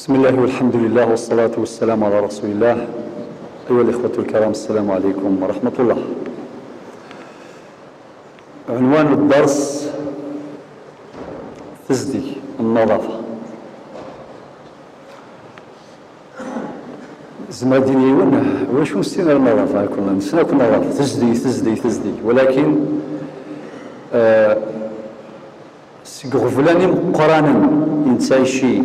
بسم الله والحمد لله والصلاة والسلام على رسول الله. أيها الإخوة الكرام، السلام عليكم ورحمة الله. عنوان الدرس تزدي النظافة. زماديني واش نستينا النظافة؟ كنا نسنا كل نظافة تزدي ولكن سيغفلاني مقرانا ينتهي شيء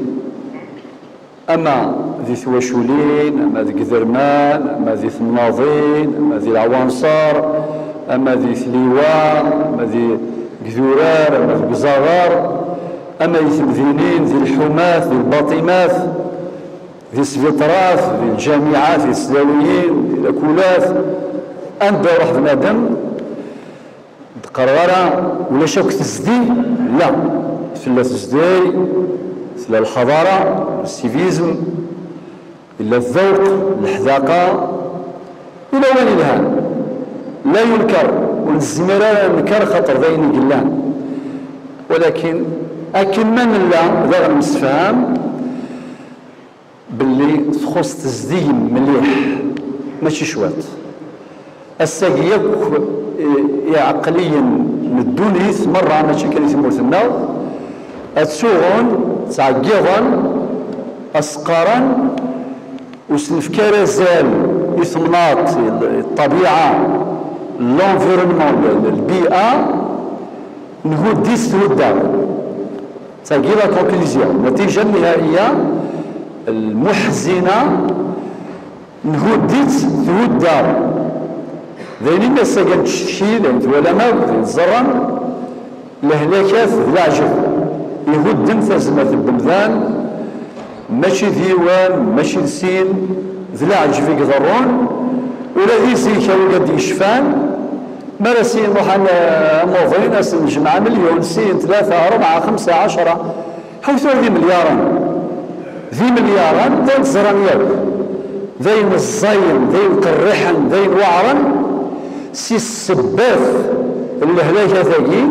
أما ذي ثواشولين، أما ذي قذرمان، أما ذي ثمناظين، أما ذي العوانصار، أما ذي ثليواء، أما ذي قذورار، أما ذي قزاغار، أما ذي ثمذينين، ذي الحماث، ذي الباطماث، ذي السفيطراث، ذي الجامعات، ذي السلاويين، ذي الأكولاث. أنت روح بنادم تقرر ولا شوك تزدي؟ لا، ثلا تزدي ثلا الحضارة، السيفيزم، إلا الذوق، الحذاقة، إلى وين الهان لا ينكر، والزميرة ننكر خاطر ذين قلان، ولكن أكن من لا ذا المستفهام باللي تخص تزدي مليح ماشي شوات. الساقيك عقليا من الدونيث مرة ماشي كان يثمرتنا أتسوغن تعقيغن أسقارن وسنفكار زال يثمنات الطبيعة لونفيرونمون البيئة نهود ديس تهدى تعقيغها كونكليزيا. النتيجة النهائية المحزنة نهود ديس تهدى ذيني ما ساقن تشكي لأن العلماء ذي الزرن الهلاكات العجب يهود دم تزمة البمذان ماشي ديوان ماشي سين ذي العجب يقدرون ولا ذي زيكا وقد يشفان ما سين وحنا موظين أسن الجمعة مليون سين 3 4 5 10 حوثوا ذي ملياران ذي الزرن يوم ذين الزين ذين قرحن ذين وعرن سي السباث الهلاكة ذاكي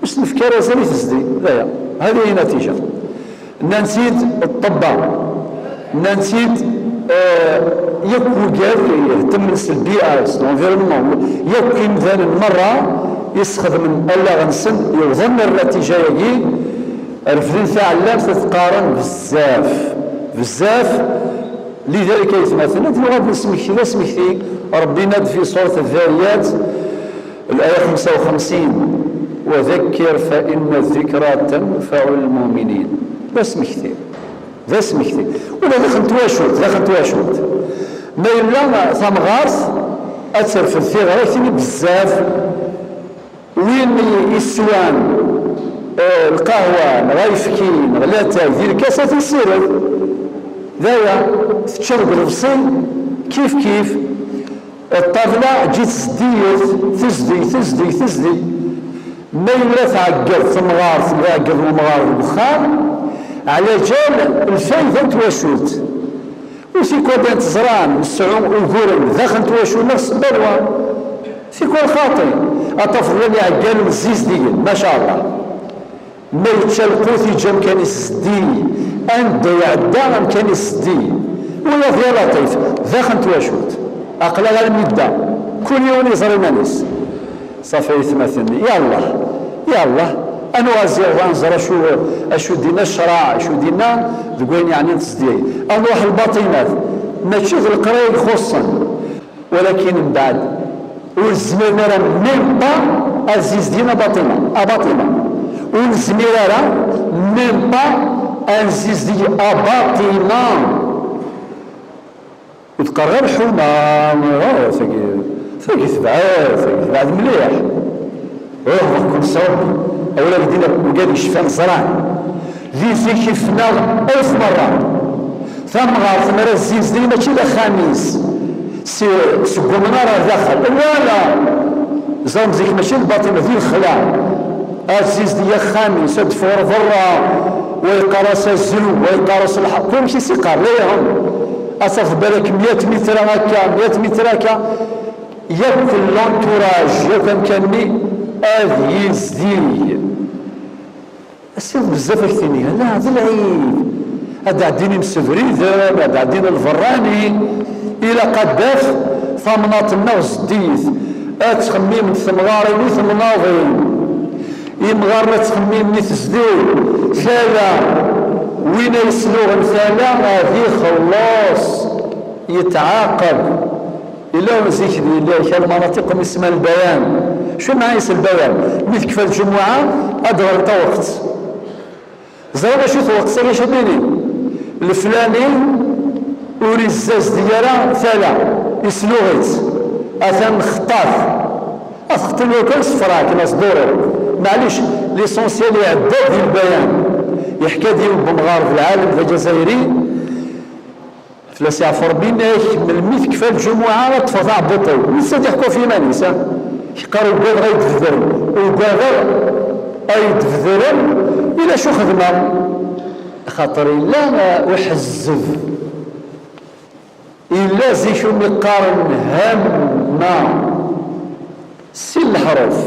وش نفكر زي تزدي لا هذه هي النتيجة. نسيت الطباء نسيت يكو قال يهتم البيئة الانفيرونمون يمكن ذان المرة يستخدم من ألا غنسن يظن النتيجة يجي رفدين فعلا تتقارن بزاف لذلك يتمثل نتلغى اسمك ربنا في سورة الذاريات الآية 55 وذكر فإن الذكرى تنفع المؤمنين. ذا اسم كثير ولا دخلت واشوت ما يلا ثم غارث أثر في الثغرة يكتني بزاف وين يسوان القهوة غايفكين غلاتا ذي الكاسة تسير ذايا تشرب الفصل كيف الطاولة جيت تزدي ما يلا تعقد ثم غارث البخار على جال الفايدة تواشوت وسيكون بين تزران والسعوم والقرن داخل تواشوت نفس البلوى سيكون خاطئ أطفل لي عقال الزيز ديال ما شاء الله ما يتشلقوثي جام كان يسدي أنت يعدى كان يسدي ويا في لطيف داخل تواشوت أقل غير المدة كل يوم يزري مانيس صافي يتمثلني يا الله أنا وانزر أشو دينا الشراع أشو دينا ذقوين يعني تسدي أروح الباطنات ما تشوف القراية خصا ولكن من بعد والزميرة من با أزيز دينا باطنة والزميرة من با أزيز دي أباطنة وتقرر حمام ثقي ثبعات مليح روح كل صوب أولا بدينا وقال يشفان زران ذي زيكي فناغ 1000 مرة ثم غارث مرة الزيز دي ماشي خميس سقو منارة داخل ولا زوم زيك ماشي الباطنة ذي الخلاع الزيز دي خميس دفور ضرة ويقارس الزلو ويقارس الحق كل شي سيقار ليهم أصف بالك 100 متر هكا 100 متر هكا ياكل لونتوراج ياكل كاني يزدي السيد بزاف كثيرين لا هذا العيب هذا عديني مسفريذم، هذا عديني الفراني الى قداف ثمنات النغز ديث اتخميم ثمغاري ويثم ناظرين يمغار تخميم نيت زديد ثالا وين يسلوغ ثالا هذه خلاص يتعاقب إلا ذكر الله المناطق اسمها البيان. شو معنى اسم البيان؟ مثل كيف الجمعة أدغر وقت زرنا شو وقت سيجي شديني الفلاني وري الزاز ديالا ثالا يسلوغت أثم خطاف أخطر له كل صفراء كما صدوره معليش ليسونسيال يعدد ديال البيان يحكى ديال بمغار في العالم الجزائري فلاس يعفر بينك من الميث كفى الجمعة تفضع بطل نسا تحكوا فيما نسا يقاروا الباب غيتفذر والباب غيتفذر إلا شو خدمة خاطر إلا وحزف إلا زي شو مقارن هما سي الحروف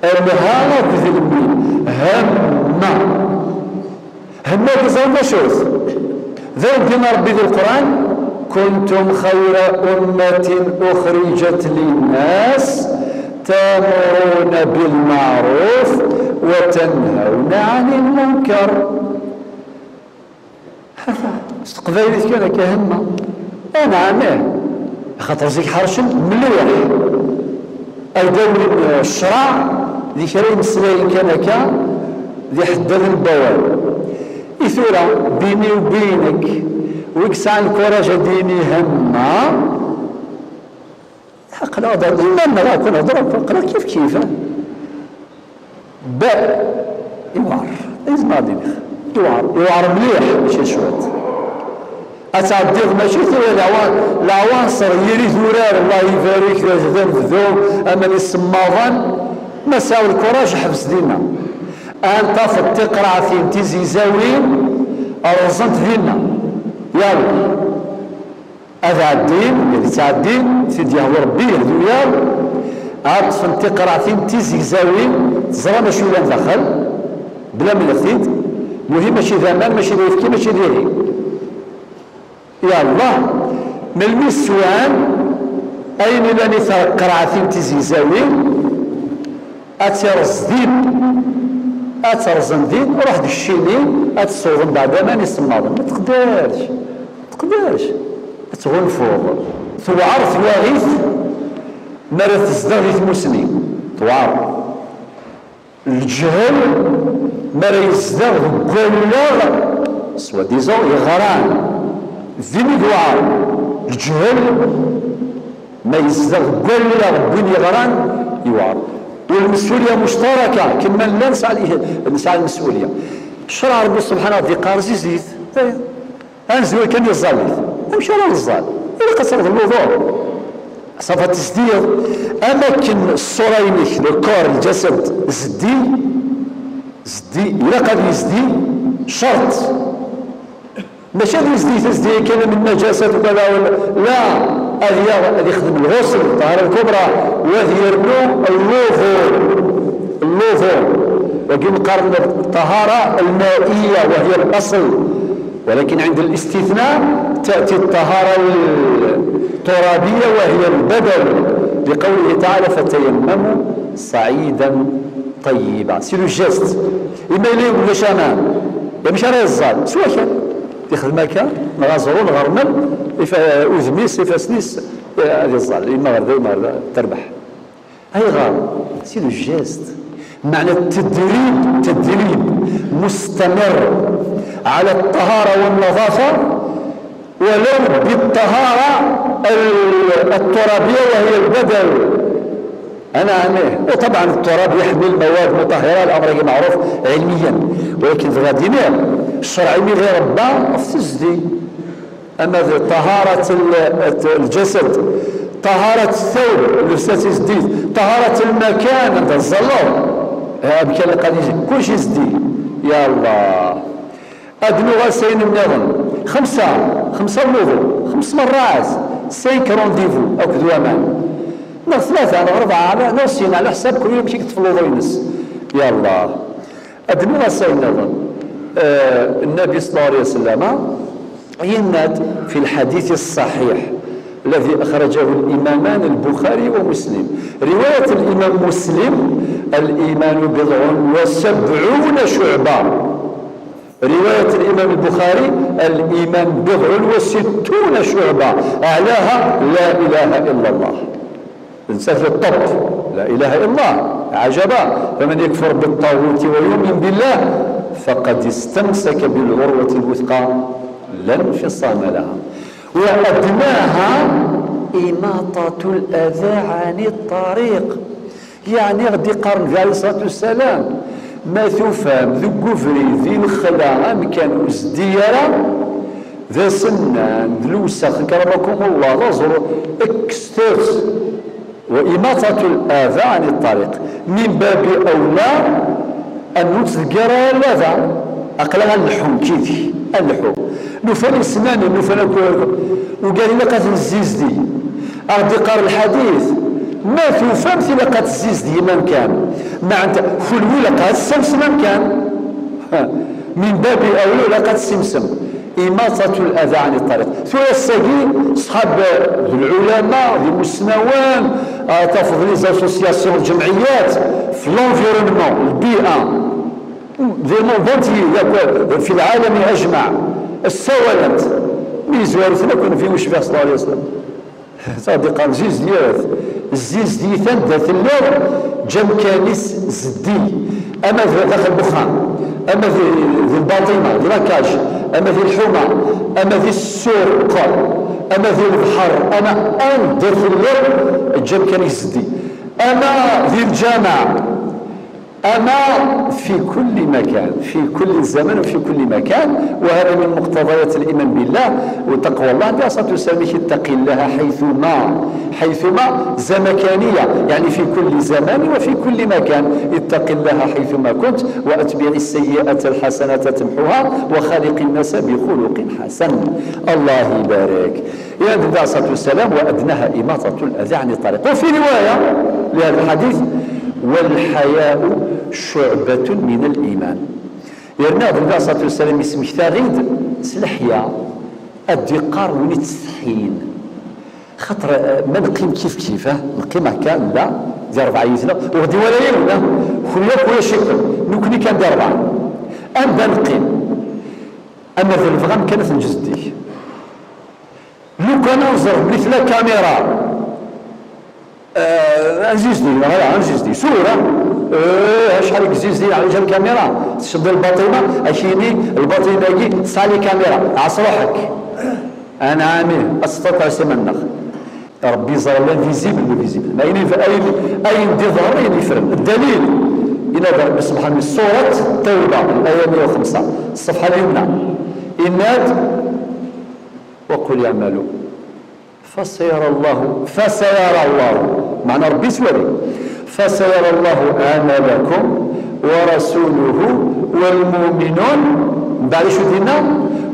الهامة بذل المين هما بزرنا شوث ذلك دينا ربي ذي القرآن كنتم خير أمة أخرجت للناس تأمرون بالمعروف وتنهون عن المنكر. هذا استقبالي كان كهمة أنا عامه خاطر زيك حرشن مليح أيضا الشرع ذي كريم السلاين كان ذي حدد البواب إثورة بيني وبينك ويكسع الكوراج ديني هما قلا هذا إما لا يكون هضرب قلا كيف باء يوعر إذ ما دينخ يوعر مليح ماشي شوات أتعديض ماشي ثورة العوانصر يري ثورار الله يبارك ذا ذو أمن السماضان مساوي الكوراج حبس دينا أنت تقرأ في امتزي زاوين أرزنت هنا يلا هذا الدين اللي تعدين سيدي هو ربي يهدو يلا عطف تقرأ في امتزي زاوين تزرى ماشي ولا ندخل بلا من الثيد مهم ماشي ذامان ماشي ذيفكي ماشي ذيهي يلا من المسوان أين لاني تقرأ في امتزي زاوين أترزدين أترزن روح دي الشيني أتصوغن بعد ما نسمعهم ما تقدرش تغن فوق توعر ثواغيث مرة تزدغيث مسني توعر الجهل مرة يزدغ بلغ سوا ديزون يغران ذيني دوعر الجهل ما يزدغ بلغ بين يغران يوعر والمسؤولية مشتركة كما لا نسعى المسؤولية الشرع ربي سبحانه وتعالى قارزي زيت أنزل كان يزاليث أمشي على الزال إلا قصر الوضوء صفة تسدير أماكن الصرينيك الكور الجسد زدي إلا قد يزدي شرط ماشي هذا يزدي كان من نجاسة وكذا لا هذه يخدم الغسل الطهارة الكبرى وهذه يرمو اللوفو وكما قارن الطهارة المائية وهي الأصل ولكن عند الاستثناء تأتي الطهارة الترابية وهي البدل بقوله تعالى فتيمموا صعيدا طيبا سي لو جيست إما إليه ولا شامان مش على الزال سوا كان يخدم هكا نغازرو نغرمل أذميس فاسنيس هذه الزال إما غردا إما غردا تربح هاي غار سي لو جيست معنى تدريب مستمر على الطهارة والنظافة ولو بالطهارة الترابية وهي البدل أنا عنه وطبعا التراب يحمل مواد مطهرة الأمر معروف علميا ولكن في غادينا الشرع غير ربا أفتزدي أما طهارة الجسد طهارة الثوب اللبسات يزديد طهارة المكان عند الظلام بكال قد يجي كل شيء يزدي يا الله أدنو غاسين النظم خمسة الوضوء 5 مرات 5 رونديفو أو كدوامان لا 3 أنا 4 على نفسين على حساب كل يوم يمشي يكتب الوضوء ينس يا الله أدنو غاسين النظم النبي صلى الله عليه وسلم يناد في الحديث الصحيح الذي أخرجه الإمامان البخاري ومسلم، رواية الإمام مسلم: الإيمان 70 شعبة. رواية الإمام البخاري: الإيمان 60 شعبة، أعلاها لا إله إلا الله. الإنسان في الطب لا إله إلا الله، عجبا. فمن يكفر بالطاغوت ويؤمن بالله فقد استمسك بالعروة الوثقى لا انفصام لها. وأدناها إماطة الأذى عن الطريق، يعني غدي قرن عليه الصلاة والسلام ما تفهم ذو قفري ذي الخلا مكان وزديرة ذا سنان ذو الوسخ كرمكم الله نظر اكسترس. وإماطة الأذى عن الطريق من باب أولى أن نتذكر الأذى أقلها اللحوم كيفي اللحوم نفل السنان نفل وقال لك الزيز دي أغدي قار الحديث ما تفهم في لقات الزيز دي ما كان ما أنت فلوي لقات السمسم ما كان من باب أولى لقات السمسم. إماطة الأذى عن الطريق ثم السجين أصحاب العلماء ذي مسنوان تفضل لي زاسوسياسيون الجمعيات في لونفيرونمون البيئة ذي موضوعتي في العالم أجمع السوالات ميزوارثنا كنا في مشفى صلى الله عليه وسلم صادقا زيز ديال الزيز ديثان ذات الليل جم كانيس زدي أما في داخل البخان أما في الباطنة الراكاج أما في الحمى أما في السوق أما في البحر أما أنظر في الليل جم كانيس زدي أما في الجامع أما في كل مكان في كل زمن وفي كل مكان. وهذا من مقتضيات الإيمان بالله وتقوى الله. عليه الصلاة والسلام اتقي الله حيثما زمكانية يعني في كل زمان وفي كل مكان. اتق الله حيثما كنت وأتبع السيئة الحسنة تمحوها وخالق الناس بخلق حسن. الله يبارك. يا النبي عليه الصلاة والسلام وأدناها إماطة الأذى عن الطريق. وفي رواية لهذا الحديث: والحياء شعبة من الإيمان. يرنا النبي عليه الصلاة والسلام اسمه ثاغيد سلحيا الدقار ونتسحين خاطر ما نقيم كيف نقيم هكا لا ديال 4 يزنا وغدي ولا يلنا خليك ولا شكل نكني كان ديال 4 أبدا نقيم. أما في الفغام كانت نجزدي لو كان ننظر بلي 3 كاميرا انجزني صورة شحال زيزدي على جال الكاميرا تشد الباطنة اشيني الباطنة يجي تصالي كاميرا عص روحك انا عامل استطيع سمنخ ربي زار لا فيزيبل ما اي ندير ظهري يفرن. الدليل ينادى ربي سبحانه سورة التوبة الآية 105 الصفحة اليمنى يناد: وقل اعملوا فسيرى الله معنى ربي سوري فسيرى الله عملكم ورسوله والمؤمنون بعد شو دينا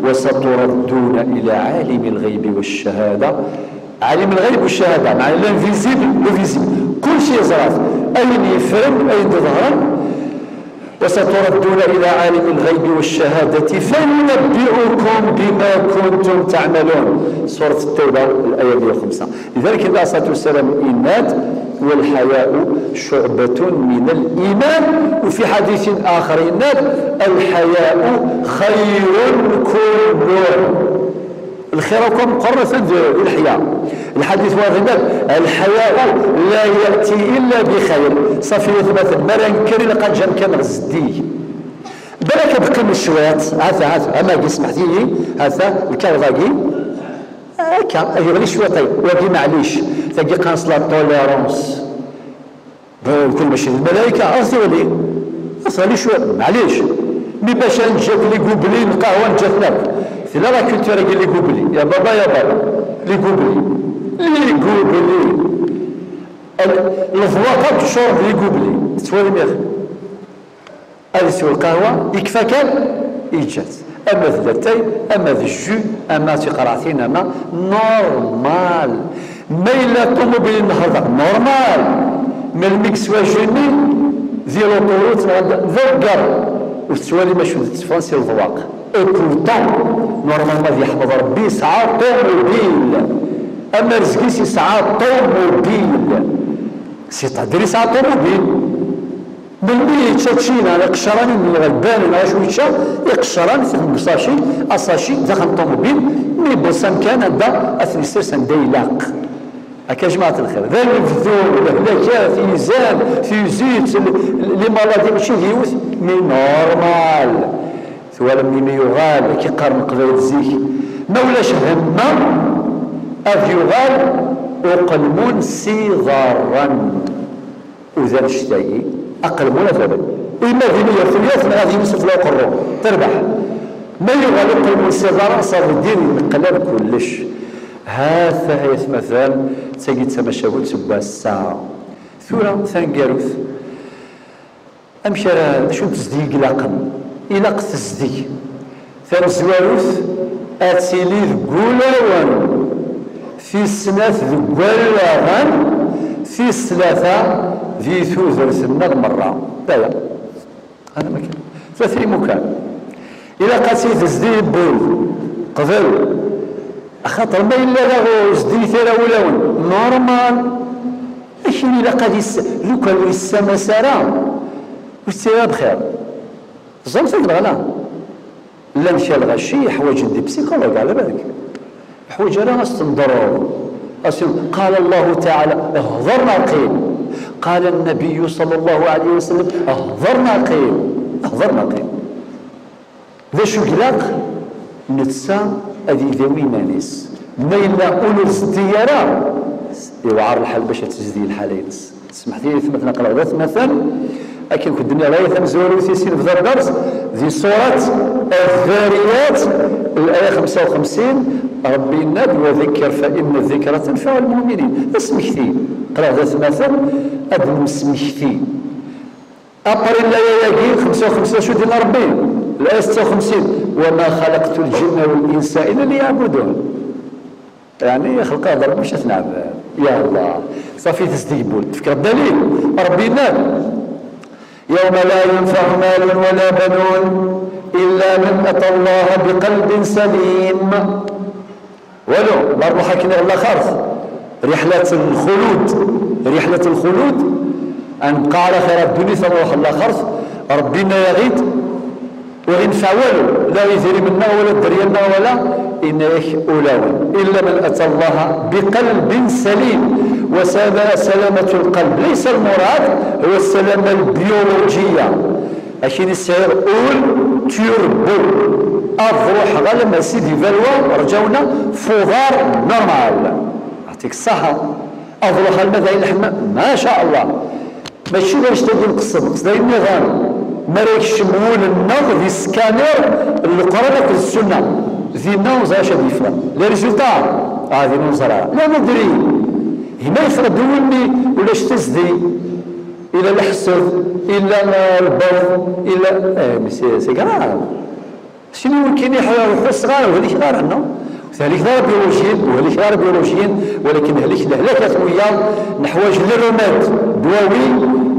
وستردون إلى عالم الغيب والشهادة. عالم الغيب والشهادة معنى الانفيزيبل كل شيء زراف أين يفرم أين تظهر. وستردون إلى عالم الغيب والشهادة فينبئكم بما كنتم تعملون. سورة التوبة الآية 105. لذلك النبي صلى الله عليه وسلم إناد: والحياء شعبة من الإيمان. وفي حديث آخر إناد: الحياء خير كله. الخير كم قرة الحياء. الحديث واضح: الحياء لا يأتي إلا بخير. صافي مثلا مرنكري لقد جام كان زدي بالك بقيم الشوات هذا أما سمحتي لي هذا الكرفاقي هكا يغلي شوية طيب واقي معليش تلقي قانص لا طوليرونس كل ماشي الملائكة أصلي أصلي شوية معليش مي باش نجيك لي قبلي القهوة نجاتناك لا لا كنت راقي لي قبلي يا بابا لي قبلي الفواقع تشرب لي قبلي تسوالي ميخ هذه سوى القهوة يكفى كان يجات أما ذا التاي أما ذا الجو أما تقرأتين أما نورمال ما إلا طوموبيل النهاردة نورمال ما الميكس واجني ذي لوطوروت ذا القر وتسوالي ما شو فرنسي الضواق اوبورتون نورمالمون يحفظ ربي يسعى طوموبيل اما رزقيس يسعى طوموبيل سيتادير يسعى طوموبيل بالمية تشاتشينا يقشراني من الغلبان ولا شويتشا يقشراني في المقصاشي أصاشي داخل طوموبيل مي بوسام كان هذا أثنيستر سنديلاق هكا جماعة الخير ذا الفذول والهلاكات في زام في زيت لي مالادي ماشي ديوث مي نورمال ثوالا مي يغال كي قارن قبيل زيك ما ولاش همه أذ يغال وقلمون صغارا وذا الشتاي أقلمون ثابت إما ذي ثلاث من هذه يوسف لا يقرون تربح ما يغال وقلمون صغارا صار الدين المقلب كلش هذا مثلا تجد تمشاوت سبا الساعة ثورة ثانقاروث أمشارا شو تصديق لاقم إلاق تصديق ثانزواروث أتيلي ذقولاوان في السناث ذقولاوان في الثلاثة ذي ثوث مرة دايا هذا مكان ثلاثي مكان إلا قاسي تزدي بول قذل خاطر ما إلا له جدي ثرا ولاون نورمال اشني لا قد لو كان السما سارا والسيرة بخير زمت الغلا لا مشى الغشي حوايج ندي بسيكولوج على بالك حوايج انا استنظروا قال الله تعالى اهضرنا قيل قال النبي صلى الله عليه وسلم اهضرنا قيل اهضرنا قيل ذا شو قلاق نتسا هذه ذوي مانيس ما إلا أولو الزديارة يوعر الحال باش تزدي الحالين تسمح لي ثم نقرأ ذات مثلا أكن كنت الدنيا لا يثمزولو ثيسين في ذا الدرس ذي سورة الذاريات الآية 55 ربي النبي وذكر فإن الذكرى تنفع المؤمنين اسمك ثي قرأ ذات مثلا أدن اسمك ثي أقر الله يجي 55 شو دينا ربي الآية 56 وما خلقت الجن والإنس إلا ليعبدون يعني خلق هذا مش أثناء يا الله صافي تستجيبون تفكر الدليل ربي النبي يوم لا ينفع مال ولا بنون إلا من أتى الله بقلب سليم ولو برضو حكينا الله خارث رحلة الخلود أن بقى على خير الدنيا ثم الله خارث ربنا يغيد وإن فاولوا لا يثري منا ولا درينا ولا إنه أولاون إلا من أتى الله بقلب سليم وسلامة القلب ليس المراد هو السلامة البيولوجية أشين السير أول تيربو أفروح غالما سيدي فالوا رجونا فضار نورمال أعطيك الصحة أفروح المذاهي اللحمة ما شاء الله ماشي باش تقول قصد النظام مريك شمول النظر في سكانير اللي قرأ السنة ذي نوز اش ديفرن لي ريزولتا هذه نوزرا لا ندري هنا يفردوني ولاش تزدي الى الحسد الى البر الى سي كراف شنو كاين يحيى صغار وهذيك غير عندنا ذلك غير بيولوجيين وهذيك غير بيولوجيين ولكن هذيك الهلاكات ويا نحواج للرماد دواوي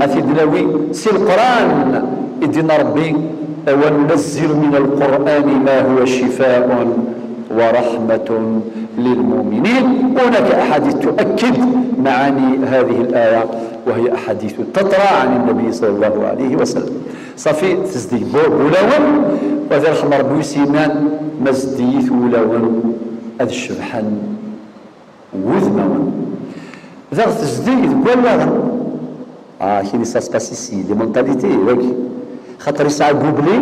اثيدناوي سي القران يدينا ربي وننزل من القرآن ما هو شفاء ورحمة للمؤمنين. هناك أحاديث تؤكد معاني هذه الآية وهي أحاديث تطرى عن النبي صلى الله عليه وسلم. صافي تزدي بولاون وذا الحمر بوسيمان مزديث ولاون هذا الشبحان وذمون ذا تزديد ولا كاين ساسباس سي دي مونتاليتي ياك خاطر يسعى كوبلي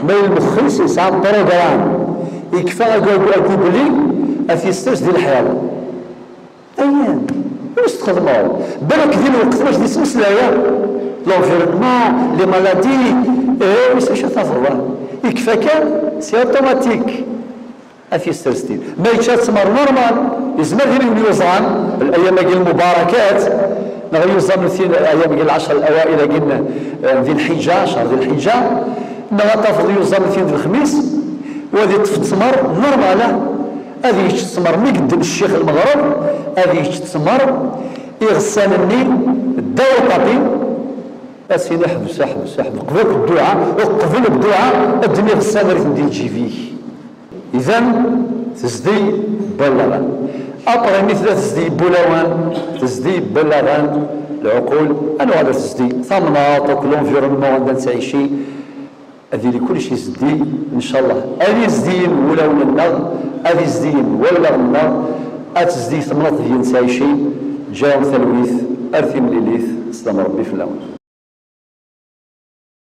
ما المخيس يسعى بروغرام يكفى كوبلي افيسترس ديال الحياه ايام واش تخدموا بالك ديال الوقت واش دي سلسله لونفيرمون لي مالادي واش تفضل الله يكفى كان سي اوتوماتيك افيسترس ديال ما يتسمر نورمال يزمر ديال اليوزان الايام ديال المباركات نغيوزن في الايام ديال العشر الاوائل قلنا ذي الحجه شهر ذي الحجه نغطف يوزن في الخميس وهذه تسمر نورمال هذه تسمر مقد الشيخ المغرب هذه تسمر يغسل النيل الدواء طبي اسيني حبس قبل الدعاء وقبل الدعاء الدنيا السامرة ديال جيفيه. اذا تزدي بلغان ابري مثل تزدي بولوان تزدي بلغان العقول انا غادي تزدي ثمناط لونفيرونمون غادي تعيشي هذه لكل شيء زدي ان شاء الله. هذه زدين ولا النغ هذه زدين ولا النغ اتزدي ثمناط ديال تعيشي جاو ثلويث ارثي من اليث سلام ربي في الاول.